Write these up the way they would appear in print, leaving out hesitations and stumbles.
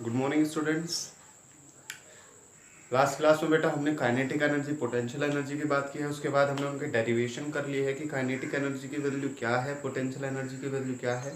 Good morning students. Last class में बेटा हमने काइनेटिक एनर्जी, पोटेंशियल एनर्जी की बात की है। उसके बाद हमने उनके डेरिवेशन कर लिए है कि काइनेटिक एनर्जी की वैल्यू क्या है, पोटेंशियल एनर्जी की वैल्यू क्या है।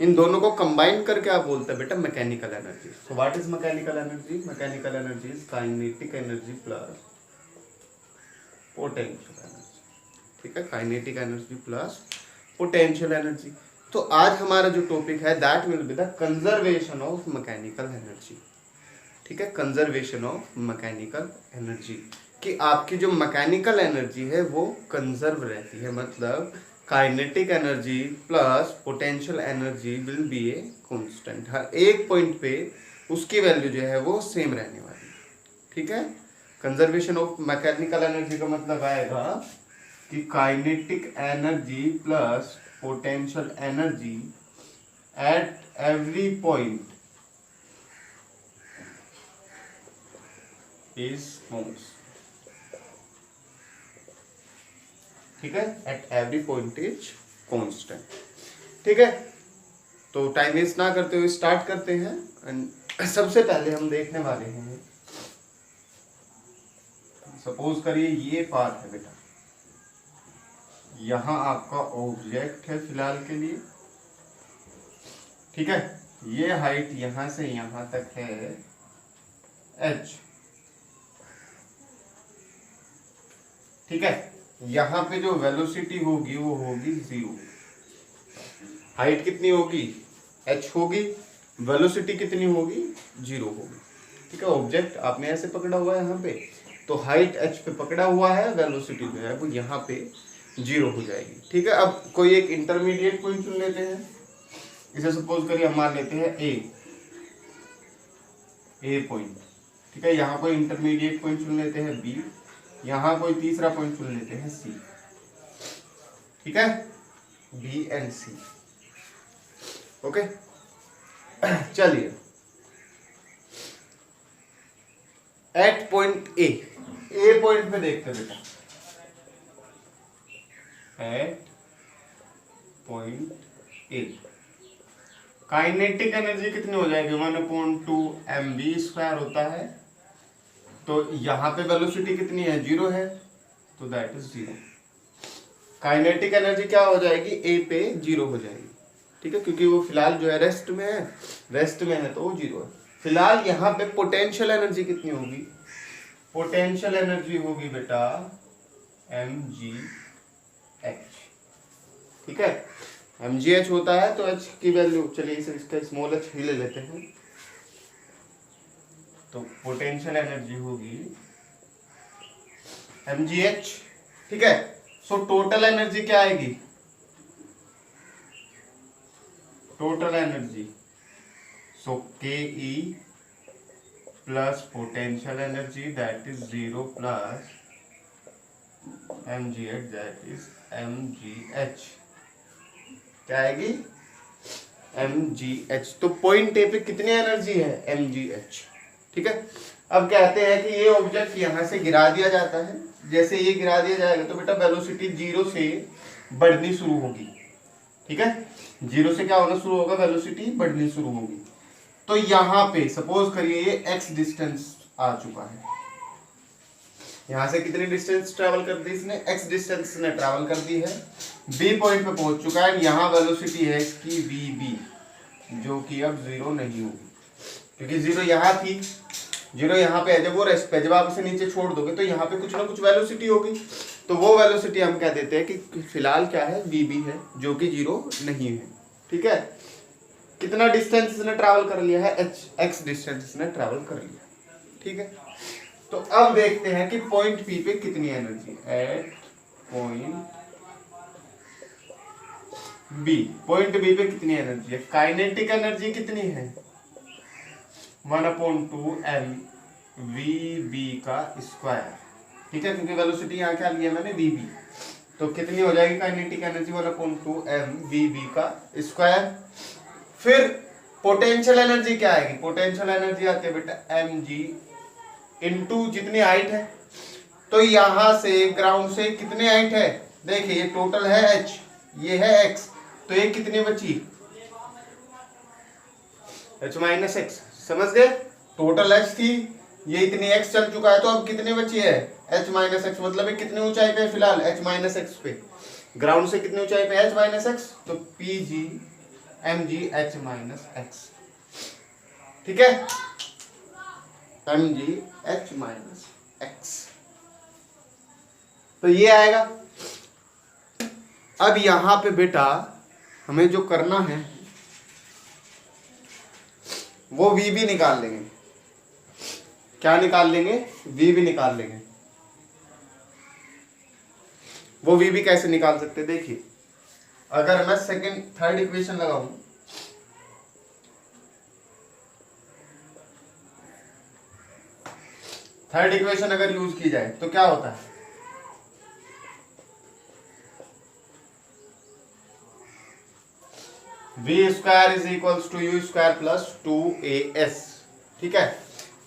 इन दोनों को कंबाइन करके आप बोलते हैं बेटा mechanical energy. So what is mechanical energy? Mechanical energy is kinetic energy plus potential energy. ठीक है, kinetic energy plus potential energy. तो आज हमारा जो टॉपिक है that will be the conservation of mechanical energy. ठीक है, कंजर्वेशन ऑफ मैकेनिकल एनर्जी कि आपकी जो मैकेनिकल एनर्जी है वो कंजर्व रहती है, मतलब kinetic energy plus potential energy will be a constant. हर एक पॉइंट पे उसकी वैल्यू जो है वो सेम रहने वाली है। ठीक है, कंजर्वेशन ऑफ मैकेनिकल एनर्जी का मतलब आएगा कि kinetic energy plus potential energy at every point is constant. ठीक है, at every point is constant. ठीक है, तो टाइम वेस्ट ना करते हुए स्टार्ट करते हैं। एंड सबसे पहले हम देखने वाले हैं, सपोज करिए ये पाथ है बेटा, यहां आपका ऑब्जेक्ट है फिलहाल के लिए। ठीक है, ये हाइट यहां से यहां तक है h। ठीक है, यहां पे जो वेलोसिटी होगी वो होगी 0। हाइट कितनी होगी? h होगी। वेलोसिटी कितनी होगी? 0 होगी। ठीक है, ऑब्जेक्ट आपने ऐसे पकड़ा हुआ है यहाँ पे, तो हाइट h पे पकड़ा हुआ है, वेलोसिटी जो है वो यहाँ पे 0 हो जाएगी। ठीक है, अब कोई एक इंटरमीडिएट पॉइंट चुन लेते हैं। इसे सपोज करिए हम मान लेते हैं ए पॉइंट। ठीक है, यहाँ कोई इंटरमीडिएट पॉइंट चुन लेते हैं बी, यहाँ कोई तीसरा पॉइंट चुन लेते हैं सी। ठीक है, बी एंड सी। ओके, चलिए एट पॉइंट ए पॉइंट पे देखते हैं बेटा। At point A kinetic energy कितनी हो जाएगी? 1/2 mv² होता है। तो यहां पे वेलोसिटी कितनी है? 0 है, तो दैट इज 0। काइनेटिक एनर्जी क्या हो जाएगी? ए पे 0 हो जाएगी। ठीक है, क्योंकि वो फिलहाल जो है रेस्ट में है तो वो 0 है। फिलहाल यहाँ पे पोटेंशियल एनर्जी कितनी होगी? पोटेंशियल एनर्जी होगी बेटा mgh। ठीक है, mgh होता है तो h की वैल्यू, चलिए इसे इसका स्मॉल h ही ले लेते हैं। तो पोटेंशियल एनर्जी होगी mgh। ठीक है, सो टोटल एनर्जी क्या आएगी? Total energy so ke plus potential energy that is 0 plus mgh that is mgh। क्या आएगी? mgh। तो पॉइंट ए पे कितनी एनर्जी है? mgh। ठीक है, अब कहते हैं कि ये ऑब्जेक्ट यहां से गिरा दिया जाता है। जैसे ये गिरा दिया जाएगा तो बेटा वेलोसिटी 0 से बढ़नी शुरू होगी। ठीक है, 0 से क्या होना शुरू होगा? वेलोसिटी बढ़नी शुरू होगी। तो यहां पे सपोज करिए ये x डिस्टेंस आ चुका है। यहां से कितनी डिस्टेंस ट्रैवल कर दी इसने? x डिस्टेंस ने ट्रैवल कर दी है। b पॉइंट पे पहुंच चुका है। यहां वेलोसिटी है इसकी vb, जो कि अब 0 नहीं होगी, क्योंकि 0 यहां थी, 0 यहाँ पे है। जब वो रेस्ट पे, जब आप इसे नीचे छोड़ दोगे तो यहाँ पे कुछ ना कुछ वेलोसिटी होगी। तो वो वेलोसिटी हम कह देते हैं कि फिलहाल क्या है? vb है, जो कि 0 नहीं है। ठीक है, कितना डिस्टेंस इसने ट्रैवल कर लिया है? x डिस्टेंस इसने ट्रैवल कर लिया। ठीक है, तो अब देखते हैं कि पॉइंट P पे कितनी एनर्जी है। At point B, point B पे कितनी एनर्जी है? काइनेटिक एनर्जी कितनी है? 1/2 mvb का स्क्वायर। ठीक है, क्योंकि वेलोसिटी यहाँ क्या लिया मैंने? vb। तो कितनी हो जाएगी काइनेटिक एनर्जी? 1/2 mvb का स्क्वायर। फिर पोटेंशियल एनर्जी क्या आएगी? पोटेंशियल एनर्जी आती है बेटा mg इंटू जितनी हाइट है। तो यहां से ग्राउंड से कितनी हाइट है? देखिए ये टोटल है h, ये है x, तो ये कितनी बची? h - x समझ गए? टोटल एच थी, ये इतनी एक्स चल चुका है, तो अब कितनी बची है? एच माइनस एक्स, मतलब ये कितनी ऊंचाई पे है फिलहाल? एच माइनस एक्स पे, ग्राउंड से कितनी ऊंचाई पे? एच माइनस एक्स, तो p g m g h minus x, ठीक है, m g h minus x, तो ये आएगा। अब यहां पे बेटा हमें जो करना है वो वी भी निकाल लेंगे। क्या निकाल लेंगे? वी भी निकाल लेंगे। वो वी भी कैसे निकाल सकते हैं? देखिए, अगर मैं सेकंड थर्ड इक्वेशन लगाऊं, थर्ड इक्वेशन अगर यूज की जाए तो क्या होता है? V square is equals to u square plus 2as, ठीक है।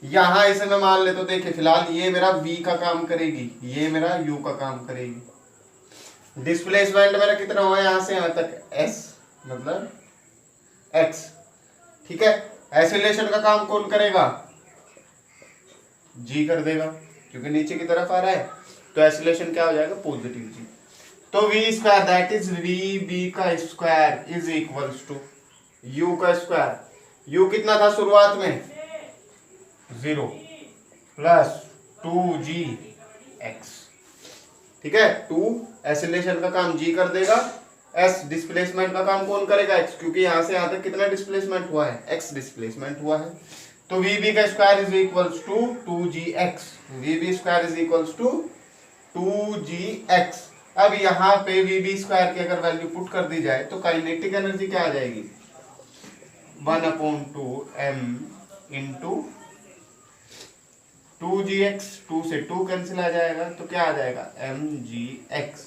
यहां इसे मैं मान ले तो देखिए फिलहाल ये मेरा v का काम करेगी, ये मेरा u का काम करेगी। डिस्प्लेसमेंट मेरा कितना हुआ यहां से यहां तक? s, मतलब x, ठीक है। एक्सीलरेशन का काम कौन करेगा? g कर देगा, क्योंकि नीचे की तरफ आ रहा है, तो एक्सीलरेशन क्या हो जाएगा? Positive g। तो V square that is V B का square is equals to U का स्क्वायर। यू कितना था शुरुआत में? 0 प्लस 2g x, ठीक है। 2 एक्सीलरेशन का काम g कर देगा, s डिस्प्लेसमेंट का काम कौन करेगा? x, क्योंकि यहां से यहां तक कितना डिस्प्लेसमेंट हुआ है? x डिस्प्लेसमेंट हुआ है। तो वी बी का square is equals to 2gx, v b square is equals to 2gx। अब यहाँ पे वी बी स्क्वायर की अगर वैल्यू पुट कर दी जाए तो काइनेटिक एनर्जी क्या आ जाएगी? 1/2m इंटू 2gx, 2 से 2 कैंसिल आ जाएगा, तो क्या आ जाएगा? mgx।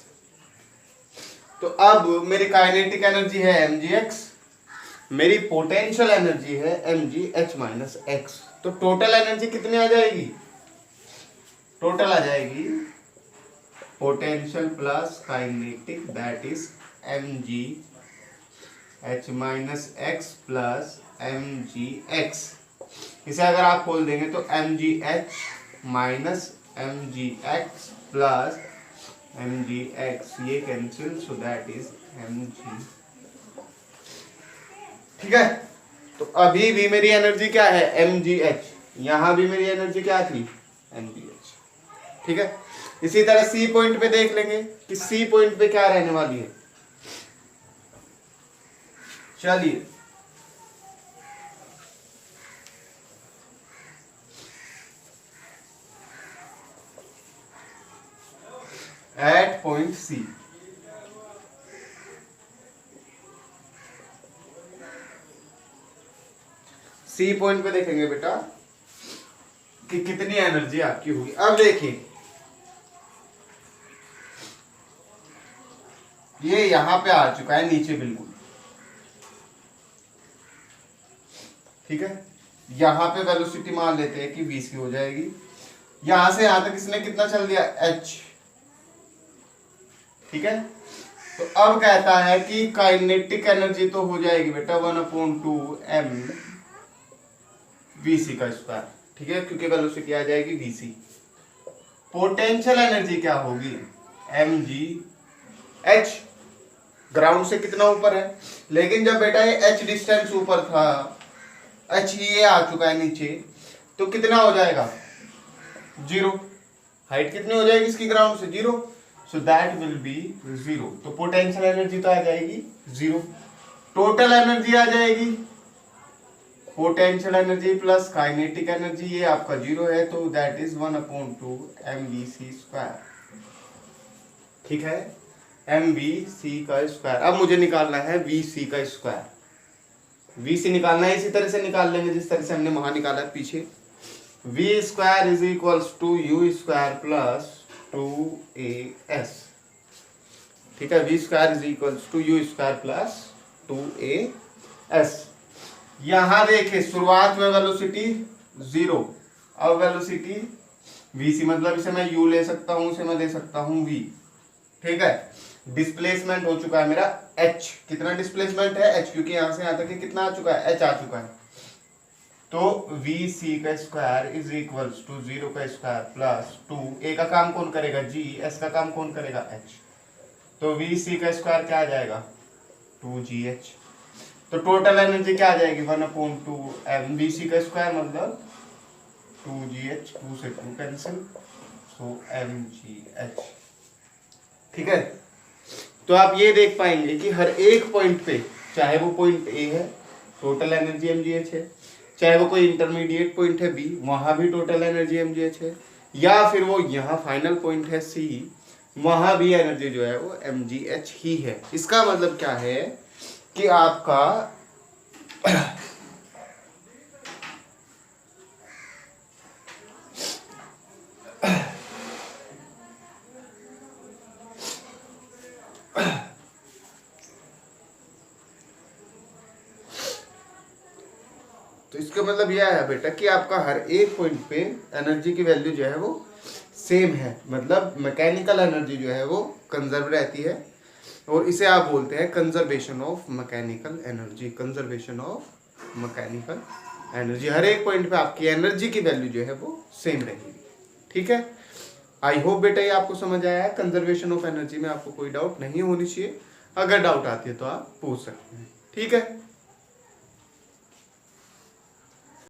तो अब मेरी काइनेटिक एनर्जी है mgx, मेरी पोटेंशियल एनर्जी है mgh माइनस x। तो टोटल एनर्जी कितनी आ जाएगी? टोटल आ जाएगी potential plus kinetic, that is mgh minus x plus mgx। इसे अगर आप खोल देंगे तो mgh minus mgx plus mgx, ये cancel, so that is mg, ठीक है। तो अभी भी मेरी एनर्जी क्या है? mgh। यहां भी मेरी एनर्जी क्या थी? mgh, ठीक है। इसी तरह सी पॉइंट पे देख लेंगे कि सी पॉइंट पे क्या रहने वाली है। चलिए, at point C, C point पे देखेंगे बेटा कि कितनी एनर्जी आपकी होगी। अब देखिए, ये यहां पे आ चुका है नीचे बिल्कुल, ठीक है। यहां पे वेलोसिटी मान लेते हैं कि 20 की हो जाएगी। यहां से यहां तक इसने कितना चल दिया? h, ठीक है। तो अब कहता है कि काइनेटिक एनर्जी तो हो जाएगी बेटा 1/2m vc का स्क्वायर, ठीक है, क्योंकि वेलोसिटी आ जाएगी vc। पोटेंशियल एनर्जी क्या होगी? mgh, ग्राउंड से कितना ऊपर है, लेकिन जब बेटा ये h डिस्टेंस ऊपर था, h ये आ चुका है नीचे, तो कितना हो जाएगा? 0। हाइट कितनी हो जाएगी इसकी ग्राउंड से? 0, सो दैट विल बी 0। तो पोटेंशियल एनर्जी तो आ जाएगी 0। टोटल एनर्जी आ जाएगी, potential energy plus kinetic energy, ये आपका 0 है, तो दैट इज 1/2 mvc स्क्वायर, ठीक है, mvc का स्क्वायर। अब मुझे निकालना है vc का स्क्वायर। vc निकालना है, इसी तरह से निकाल लेंगे जिस तरह से हमने वहां निकाला पीछे। v square is equals to u square plus 2as, ठीक है। v square is equals to u square plus 2as। यहां देखिए शुरुआत में वेलोसिटी 0, अब वेलोसिटी vc, मतलब इसे मैं u ले सकता हूं, इसे मैं ले सकता हूं v, ठीक है। डिस्प्लेसमेंट हो चुका है मेरा h, कितना डिस्प्लेसमेंट है? h, क्योंकि यहां से यहां तक कितना आ चुका है? h आ चुका है। तो वी सी का स्क्वायर इज इक्वल्स टू 0 का स्क्वायर प्लस 2, ए का काम कौन करेगा जी, एस का काम कौन करेगा एच, तो वी सी का स्क्वायर क्या आ जाएगा 2GH। तो टोटल एनर्जी क्या आ जाएगी 1/2 एम वी सी का स्क्वायर मतलब 2GH, 2 से 2 कैंसिल, सो mgh। ठीक है, तो आप ये देख पाएंगे कि हर एक पॉइंट पे, चाहे वो पॉइंट ए है टोटल एनर्जी mgh है, चाहे वो कोई इंटरमीडिएट पॉइंट है बी वहां भी टोटल एनर्जी mgh है, या फिर वो यहाँ फाइनल पॉइंट है सी वहां भी एनर्जी जो है वो mgh ही है। इसका मतलब क्या है कि आपका तो इसका मतलब यह है बेटा कि आपका हर एक पॉइंट पे एनर्जी की वैल्यू जो है वो सेम है, मतलब मैकेनिकल एनर्जी जो है वो कंजर्व रहती है, और इसे आप बोलते हैं conservation of mechanical energy. Conservation of mechanical energy, हर एक पॉइंट पे आपकी एनर्जी की वैल्यू जो है वो सेम रहेगी। ठीक है, आई होप बेटा ये आपको समझ आया है। कंजर्वेशन ऑफ एनर्जी में आपको कोई डाउट नहीं होनी चाहिए, अगर डाउट आती है तो आप पूछ सकते हैं। ठीक है।